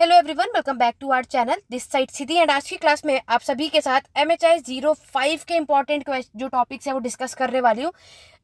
Hello everyone, welcome back to our channel this side Siddhi. And आज की class में आप सभी के साथ MHI 05 के इंपॉर्टेंट जो टॉपिक्स है वो डिस्कस करने वाली हूँ।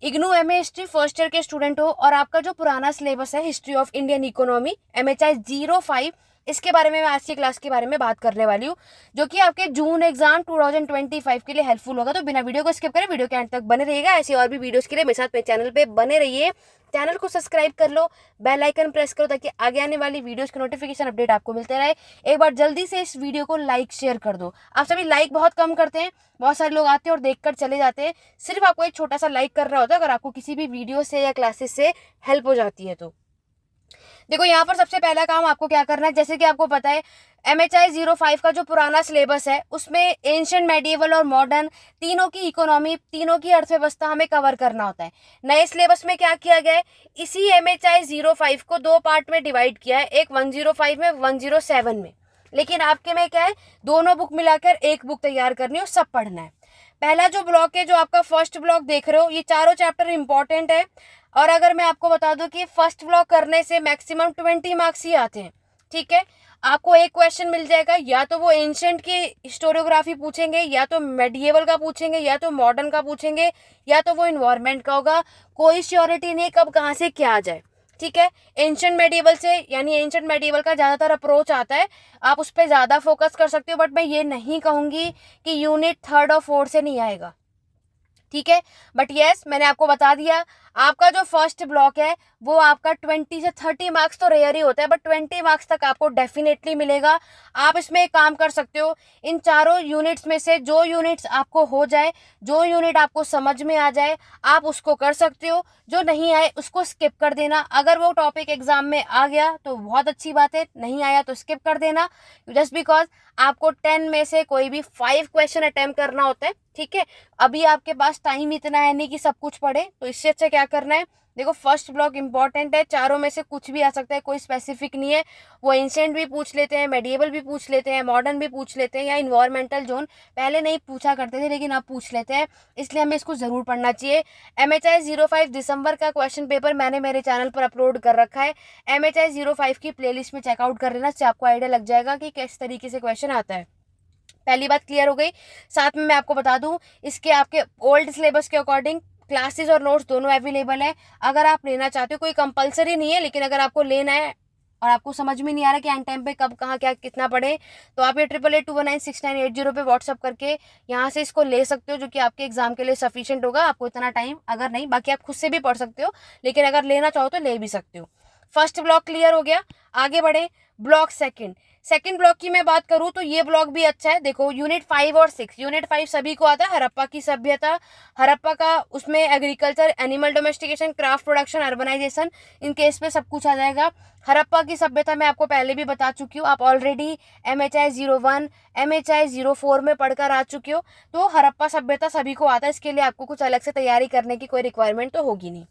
IGNOU MA history first year के स्टूडेंट हो और आपका जो पुराना सिलेबस है history of Indian economy MHI 05, इसके बारे में मैं आज की क्लास के बारे में बात करने वाली हूँ, जो कि आपके जून एग्जाम 2025 के लिए हेल्पफुल होगा। तो बिना वीडियो को स्किप करें, वीडियो के एंड तक बने रहिएगा। ऐसी और भी वीडियोस के लिए मेरे साथ मेरे चैनल पे बने रहिए। चैनल को सब्सक्राइब कर लो, बेल आइकन प्रेस करो ताकि आगे आने वाली वीडियोस के नोटिफिकेशन अपडेट आपको मिलते रहे। एक बार जल्दी से इस वीडियो को लाइक शेयर कर दो। आप सभी लाइक बहुत कम करते हैं, बहुत सारे लोग आते हैं और देखकर चले जाते हैं। सिर्फ आपको एक छोटा सा लाइक करना होता है अगर आपको किसी भी वीडियो से या क्लासेस से हेल्प हो जाती है तो। देखो यहाँ पर सबसे पहला काम आपको क्या करना है, जैसे कि आपको पता है MHI 05 का जो पुराना सिलेबस है उसमें एंशिएंट, मेडिएवल और मॉडर्न तीनों की इकोनॉमी, तीनों की अर्थव्यवस्था हमें कवर करना होता है। नए सिलेबस में क्या किया गया है, इसी MHI 05 को दो पार्ट में डिवाइड किया है, एक 105 में, 107 में। लेकिन आपके में क्या है, दोनों बुक मिलाकर एक बुक तैयार करनी है और सब पढ़ना है। पहला जो ब्लॉक है, जो आपका फर्स्ट ब्लॉक देख रहे हो, ये चारों चैप्टर इंपॉर्टेंट है। और अगर मैं आपको बता दूं कि फर्स्ट ब्लॉक करने से मैक्सिमम 20 मार्क्स ही आते हैं, ठीक है। आपको एक क्वेश्चन मिल जाएगा, या तो वो एंशिएंट की हिस्टोरियोग्राफी पूछेंगे, या तो मेडिएवल का पूछेंगे, या तो मॉडर्न का पूछेंगे, या तो वो इन्वायरमेंट का होगा। कोई श्योरिटी नहीं कब कहाँ से क्या आ जाए, ठीक है। एंशिएंट मेडिएवल से, यानी एंशिएंट मेडिएवल का ज़्यादातर अप्रोच आता है, आप उस पर ज़्यादा फोकस कर सकते हो। बट मैं ये नहीं कहूँगी कि यूनिट 3rd और 4th से नहीं आएगा, ठीक है। बट यस, मैंने आपको बता दिया, आपका जो फर्स्ट ब्लॉक है वो आपका 20 से 30 मार्क्स तो रेयर ही होता है, बट 20 मार्क्स तक आपको डेफिनेटली मिलेगा। आप इसमें एक काम कर सकते हो, इन चारों यूनिट्स में से जो यूनिट्स आपको हो जाए, जो यूनिट आपको समझ में आ जाए, आप उसको कर सकते हो। जो नहीं आए उसको स्किप कर देना। अगर वो टॉपिक एग्जाम में आ गया तो बहुत अच्छी बात है, नहीं आया तो स्किप कर देना। जस्ट बिकॉज आपको 10 में से कोई भी 5 क्वेश्चन अटेम्प्ट करना होता है, ठीक है। अभी आपके पास टाइम इतना है नहीं कि सब कुछ पढ़े, तो इससे अच्छा क्या करना है, देखो फर्स्ट ब्लॉक इंपॉर्टेंट है, चारों में से कुछ भी आ सकता है, कोई स्पेसिफिक नहीं है। वो एंशिएंट भी पूछ लेते हैं, मेडिएवल भी पूछ लेते हैं, मॉडर्न भी पूछ लेते हैं, या इन्वायरमेंटल जोन पहले नहीं पूछा करते थे लेकिन अब पूछ लेते हैं, इसलिए हमें इसको ज़रूर पढ़ना चाहिए। MHI 05 दिसंबर का क्वेश्चन पेपर मैंने मेरे चैनल पर अपलोड कर रखा है। MHI 05 की प्लेलिस्ट में चेकआउट कर लेना, इससे आपको आइडिया लग जाएगा कि किस तरीके से क्वेश्चन आता है। पहली बात क्लियर हो गई। साथ में मैं आपको बता दूं, इसके आपके ओल्ड सिलेबस के अकॉर्डिंग क्लासेस और नोट्स दोनों अवेलेबल है। अगर आप लेना चाहते हो, कोई कंपलसरी नहीं है, लेकिन अगर आपको लेना है और आपको समझ में नहीं आ रहा कि एंड टाइम पे कब कहाँ क्या कितना पढ़े, तो आप ये 8882196980 पे व्हाट्सअप करके यहाँ से इसको ले सकते हो, जो कि आपके एग्जाम के लिए सफिशिएंट होगा। आपको इतना टाइम अगर नहीं, बाकी आप खुद से भी पढ़ सकते हो, लेकिन अगर लेना चाहो तो ले भी सकते हो। फर्स्ट ब्लॉक क्लियर हो गया, आगे बढ़े। ब्लॉक सेकंड ब्लॉक की मैं बात करूं तो ये ब्लॉक भी अच्छा है। देखो यूनिट 5 और 6, यूनिट 5 सभी को आता है, हड़प्पा की सभ्यता, हड़प्पा का उसमें agriculture, animal domestication, craft production, urbanisation, in case पे सब कुछ आ जाएगा। हड़प्पा की सभ्यता मैं आपको पहले भी बता चुकी हूँ, आप ऑलरेडी MHI 01, MHI 04 में पढ़कर आ चुके हो। तो हड़प्पा सभ्यता सभी को आता है, इसके लिए आपको कुछ अलग से तैयारी करने की कोई रिक्वायरमेंट तो होगी नहीं।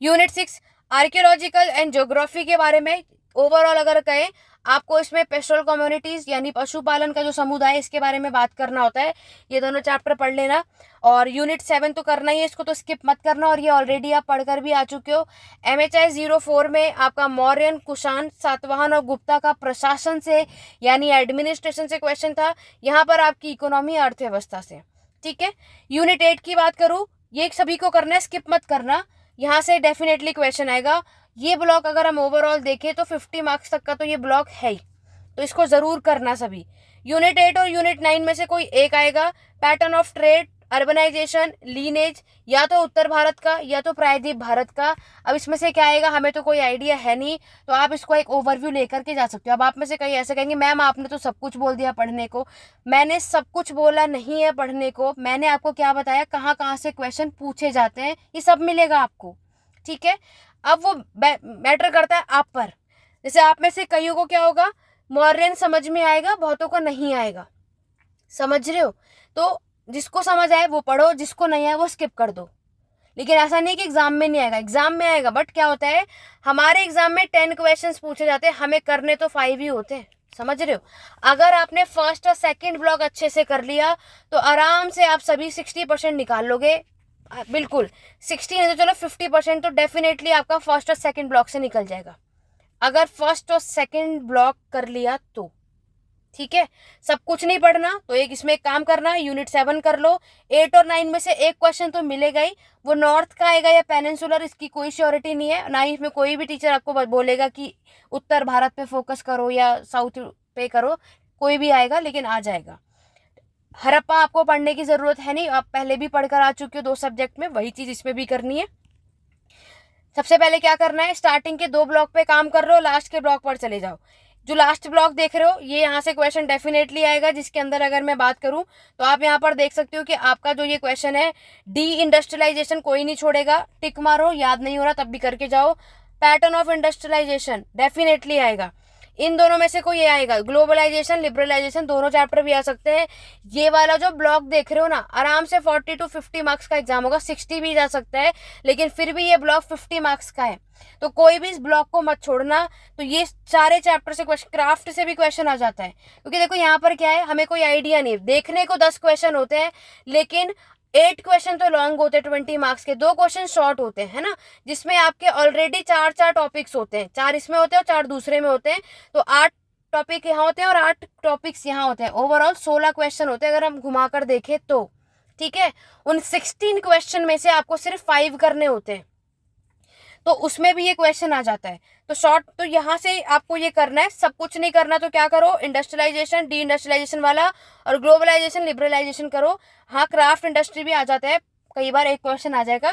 यूनिट 6 आर्कियोलॉजिकल एंड ज्योग्राफी के बारे में ओवरऑल अगर कहें, आपको इसमें पेस्टोरल कम्युनिटीज यानी पशुपालन का जो समुदाय है इसके बारे में बात करना होता है। ये दोनों चैप्टर पढ़ लेना। और यूनिट 7 तो करना ही है, इसको तो स्किप मत करना, और ये ऑलरेडी आप पढ़कर भी आ चुके हो। MHI 04 में आपका मौर्यन, कुषाण, सातवाहन और गुप्ता का प्रशासन से यानी एडमिनिस्ट्रेशन से क्वेश्चन था। यहाँ पर आपकी इकोनॉमी, अर्थव्यवस्था से, ठीक है। यूनिट 8 की बात करूँ, ये सभी को करना है, स्किप मत करना, यहाँ से डेफिनेटली क्वेश्चन आएगा। ये ब्लॉक अगर हम ओवरऑल देखें तो 50 मार्क्स तक का तो ये ब्लॉक है ही, तो इसको ज़रूर करना सभी। यूनिट 8 और यूनिट 9 में से कोई एक आएगा। Pattern of trade, urbanisation, lineage, या तो उत्तर भारत का या तो प्रायद्वीप भारत का। अब इसमें से क्या आएगा हमें तो कोई आइडिया है नहीं, तो आप इसको एक ओवरव्यू लेकर के जा सकते हो। अब आप में से कई ऐसे कहेंगे, मैम आपने तो सब कुछ बोल दिया पढ़ने को। मैंने सब कुछ बोला नहीं है पढ़ने को, मैंने आपको क्या बताया, कहाँ कहाँ से क्वेश्चन पूछे जाते हैं, ये सब मिलेगा आपको, ठीक है। अब वो मैटर करता है आप पर। जैसे आप में से कईयों को क्या होगा, मौर्यन समझ में आएगा, बहुतों को नहीं आएगा, समझ रहे हो। तो जिसको समझ आए वो पढ़ो, जिसको नहीं आए वो स्किप कर दो। लेकिन ऐसा नहीं कि एग्जाम में नहीं आएगा, एग्जाम में आएगा। बट क्या होता है, हमारे एग्जाम में 10 क्वेश्चंस पूछे जाते हैं, हमें करने तो 5 ही होते हैं, समझ रहे हो। अगर आपने फर्स्ट और सेकंड ब्लॉक अच्छे से कर लिया तो आराम से आप सभी 60% निकाल लोगे। बिल्कुल 60 नहीं तो चलो 50% तो डेफिनेटली आपका फर्स्ट और सेकंड ब्लॉक से निकल जाएगा। अगर फर्स्ट और सेकंड ब्लॉक कर लिया तो ठीक है, सब कुछ नहीं पढ़ना तो एक इसमें एक काम करना, यूनिट 7 कर लो। 8 और 9 में से एक क्वेश्चन तो मिलेगा ही, वो नॉर्थ का आएगा या पेनिनसुलर, इसकी कोई श्योरिटी नहीं है, ना ही इसमें कोई भी टीचर आपको बोलेगा कि उत्तर भारत पे फोकस करो या साउथ पे करो, कोई भी आएगा लेकिन आ जाएगा। हड़प्पा आपको पढ़ने की जरूरत है नहीं, आप पहले भी पढ़कर आ चुके हो 2 सब्जेक्ट में, वही चीज इसमें भी करनी है। सबसे पहले क्या करना है, स्टार्टिंग के 2 ब्लॉक पे काम कर रहे हो, लास्ट के ब्लॉक पर चले जाओ। जो लास्ट ब्लॉक देख रहे हो ये यहाँ से क्वेश्चन डेफिनेटली आएगा, जिसके अंदर अगर मैं बात करूँ तो आप यहाँ पर देख सकते हो कि आपका जो ये क्वेश्चन है, डी इंडस्ट्रियलाइजेशन कोई नहीं छोड़ेगा, टिक मारो, याद नहीं हो रहा तब भी करके जाओ। पैटर्न ऑफ इंडस्ट्रियलाइजेशन डेफिनेटली आएगा, इन दोनों में से कोई ये आएगा। ग्लोबलाइजेशन, लिबरलाइजेशन, दोनों चैप्टर भी आ सकते हैं। ये वाला जो ब्लॉक देख रहे हो ना, आराम से 40 to 50 मार्क्स का एग्जाम होगा, 60 भी जा सकता है, लेकिन फिर भी ये ब्लॉक 50 मार्क्स का है, तो कोई भी इस ब्लॉक को मत छोड़ना। तो ये सारे चैप्टर से क्वेश्चन, क्राफ्ट से भी क्वेश्चन आ जाता है, क्योंकि देखो यहाँ पर क्या है, हमें कोई आइडिया नहीं, देखने को 10 क्वेश्चन होते हैं, लेकिन 8 क्वेश्चन तो लॉन्ग होते हैं 20 मार्क्स के, 2 क्वेश्चन शॉर्ट होते हैं, है ना, जिसमें आपके ऑलरेडी 4 टॉपिक्स होते हैं, 4 इसमें होते हैं और 4 दूसरे में होते हैं, तो 8 टॉपिक यहाँ होते हैं और 8 टॉपिक्स यहाँ होते हैं, ओवरऑल 16 क्वेश्चन होते हैं अगर हम घुमाकर देखें तो। ठीक है, उन 16 क्वेश्चन में से आपको सिर्फ 5 करने होते हैं, तो उसमें भी ये क्वेश्चन आ जाता है। तो शॉर्ट तो यहाँ से आपको ये करना है, सब कुछ नहीं करना तो क्या करो, इंडस्ट्रियलाइजेशन, डी इंडस्ट्रियलाइजेशन वाला और ग्लोबलाइजेशन, लिबरलाइजेशन करो। हाँ, क्राफ्ट इंडस्ट्री भी आ जाता है, कई बार एक क्वेश्चन आ जाएगा।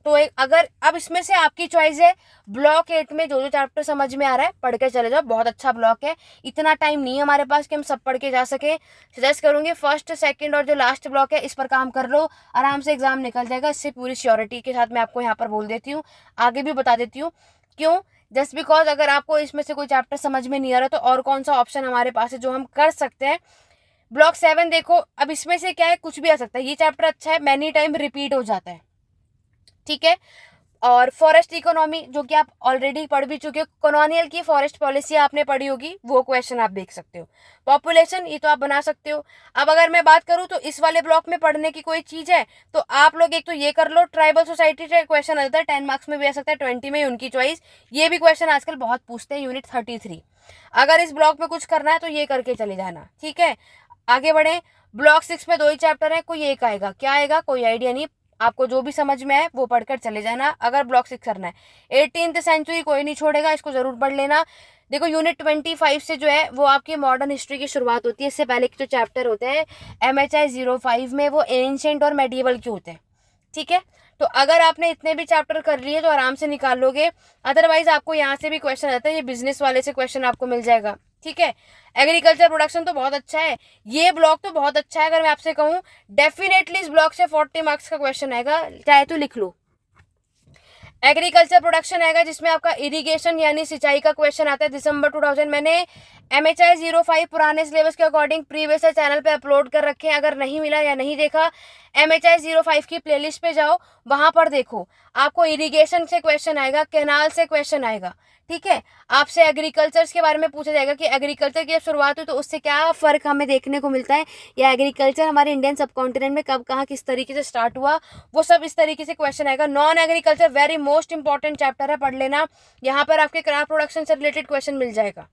तो अगर अब इसमें से आपकी चॉइस है, ब्लॉक 8 में जो जो चैप्टर समझ में आ रहा है पढ़ के चले जाओ, बहुत अच्छा ब्लॉक है, इतना टाइम नहीं है हमारे पास कि हम सब पढ़ के जा सके। सजेस्ट करूंगी फर्स्ट, सेकंड और जो लास्ट ब्लॉक है इस पर काम कर लो, आराम से एग्जाम निकल जाएगा, इससे पूरी श्योरिटी के साथ मैं आपको यहाँ पर बोल देती हूँ, आगे भी बता देती हूँ क्यों। जस्ट बिकॉज अगर आपको इसमें से कोई चैप्टर समझ में नहीं आ रहा तो और कौन सा ऑप्शन हमारे पास है जो हम कर सकते हैं। ब्लॉक 7 देखो, अब इसमें से क्या है, कुछ भी आ सकता है, ये चैप्टर अच्छा है, मैनी टाइम रिपीट हो जाता है, ठीक है। और फॉरेस्ट इकोनॉमी जो कि आप ऑलरेडी पढ़ भी चुके हो, कॉलोनियल की फॉरेस्ट पॉलिसी आपने पढ़ी होगी, वो क्वेश्चन आप देख सकते हो। पॉपुलेशन ये तो आप बना सकते हो। अब अगर मैं बात करूं तो इस वाले ब्लॉक में पढ़ने की कोई चीज है तो आप लोग एक तो ये कर लो, ट्राइबल सोसाइटी से क्वेश्चन आ जाता है, 10 मार्क्स में भी आ सकता है, 20 में, उनकी चॉइस, ये भी क्वेश्चन आजकल बहुत पूछते हैं, यूनिट 33। अगर इस ब्लॉक में कुछ करना है तो ये करके चले जाना, ठीक है। आगे बढ़े, ब्लॉक 6 में 2 ही चैप्टर है, कोई एक आएगा, क्या आएगा कोई आइडिया नहीं, आपको जो भी समझ में आए वो पढ़कर चले जाना अगर ब्लॉक 6 करना है। 18th सेंचुरी कोई नहीं छोड़ेगा, इसको जरूर पढ़ लेना। देखो यूनिट 25 से जो है वो आपकी मॉडर्न हिस्ट्री की शुरुआत होती है, इससे पहले के जो चैप्टर होते हैं MHI 05 में वो एंशिएंट और मेडिएवल के होते हैं, ठीक है। तो अगर आपने इतने भी चैप्टर कर लिए तो आराम से निकाल लोगे, अदरवाइज आपको यहाँ से भी क्वेश्चन आता है, ये बिजनेस वाले से क्वेश्चन आपको मिल जाएगा, ठीक है। एग्रीकल्चर प्रोडक्शन तो बहुत अच्छा है, ये ब्लॉक तो बहुत अच्छा है, अगर मैं आपसे कहूँ डेफिनेटली इस ब्लॉक से 40 मार्क्स का क्वेश्चन आएगा, चाहे तो लिख लो। एग्रीकल्चर प्रोडक्शन आएगा जिसमें आपका इरिगेशन यानी सिंचाई का क्वेश्चन आता है, दिसंबर 2000, मैंने MHI 05 पुराने सिलेबस के अकॉर्डिंग प्रीवियस चैनल पे अपलोड कर रखे हैं, अगर नहीं मिला या नहीं देखा MHI 05 की प्लेलिस्ट पे जाओ, वहां पर देखो, आपको इरिगेशन से क्वेश्चन आएगा, कैनाल से क्वेश्चन आएगा, ठीक है। आपसे एग्रीकल्चर के बारे में पूछा जाएगा कि एग्रीकल्चर की जब शुरुआत हुई तो उससे क्या फ़र्क हमें देखने को मिलता है, या एग्रीकल्चर हमारे इंडियन सब कॉन्टिनेंट में कब कहाँ किस तरीके से स्टार्ट हुआ, वो सब इस तरीके से क्वेश्चन आएगा। Non agriculture very most important chapter है, पढ़ लेना, यहाँ पर आपके क्राफ्ट प्रोडक्शन से रिलेटेड क्वेश्चन मिल जाएगा,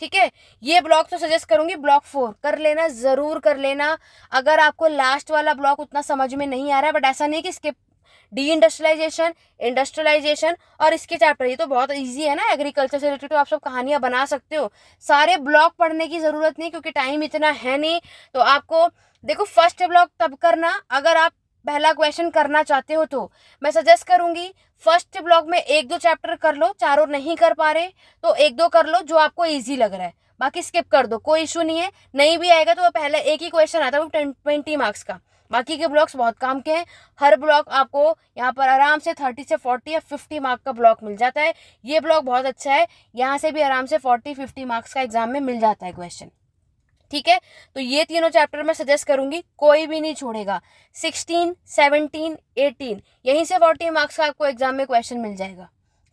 ठीक है। ये ब्लॉक तो सजेस्ट करूंगी ब्लॉक 4 कर लेना, जरूर कर लेना। अगर आपको लास्ट वाला ब्लॉक उतना समझ में नहीं आ रहा है, बट ऐसा नहीं कि स्किप, डी इंडस्ट्रियलाइजेशन, इंडस्ट्रियलाइजेशन और इसके चैप्टर ये तो बहुत इजी है ना, एग्रीकल्चर से रिलेटेड तो आप सब कहानियां बना सकते हो, सारे ब्लॉक पढ़ने की जरूरत नहीं क्योंकि टाइम इतना है नहीं। तो आपको देखो फर्स्ट ब्लॉक तब करना अगर आप पहला क्वेश्चन करना चाहते हो, तो मैं सजेस्ट करूंगी फर्स्ट ब्लॉक में 1-2 चैप्टर कर लो, चारों नहीं कर पा रहे तो 1-2 कर लो जो आपको ईजी लग रहा है, बाकी स्किप कर दो, कोई इशू नहीं है। नहीं भी आएगा तो पहले एक ही क्वेश्चन आता है वो 20 मार्क्स का, बाकी के ब्लॉक्स बहुत काम के हैं, हर ब्लॉक आपको यहाँ पर आराम से 30 से 40 या 50 मार्क का ब्लॉक मिल जाता है। ये ब्लॉक बहुत अच्छा है, यहाँ से भी आराम से 40-50 मार्क्स का एग्जाम में मिल जाता है क्वेश्चन, ठीक है। तो ये तीनों चैप्टर मैं सजेस्ट करूंगी, कोई भी नहीं छोड़ेगा। 16, 17, 18 यहीं से 40 मार्क्स का आपको एग्जाम में क्वेश्चन मिल जाएगा,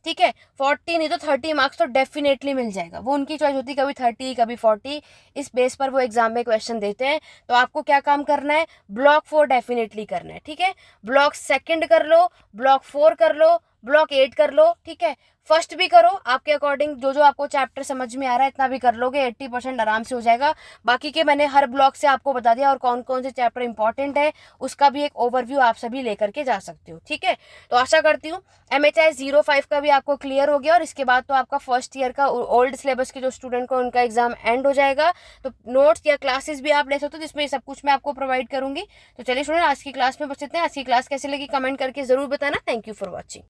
ठीक है। 40 नहीं तो 30 मार्क्स तो डेफिनेटली मिल जाएगा, वो उनकी चॉइस होती है, कभी 30 कभी 40, इस बेस पर वो एग्जाम में क्वेश्चन देते हैं। तो आपको क्या काम करना है, ब्लॉक 4 डेफिनेटली करना है, ठीक है। ब्लॉक 2 कर लो, ब्लॉक 4 कर लो, ब्लॉक 8 कर लो, ठीक है। फर्स्ट भी करो आपके अकॉर्डिंग, जो जो आपको चैप्टर समझ में आ रहा है इतना भी कर लोगे, 80% आराम से हो जाएगा। बाकी के मैंने हर ब्लॉक से आपको बता दिया, और कौन कौन से चैप्टर इंपॉर्टेंट है उसका भी एक ओवरव्यू आप सभी लेकर के जा सकते हो, ठीक है। तो आशा करती हूँ MHI 05 का भी आपको क्लियर हो गया, और इसके बाद तो आपका फर्स्ट ईयर का ओल्ड सिलेबस के जो स्टूडेंट को उनका एग्जाम एंड हो जाएगा। तो नोट्स या क्लासेस भी आप ले सकते हो, जिसमें सब कुछ मैं आपको प्रोवाइड करूंगी। तो चलिए स्टूडेंट, आज की क्लास में बस इतना। आज की क्लास कैसी लगी कमेंट करके जरूर बताना। Thank you for watching.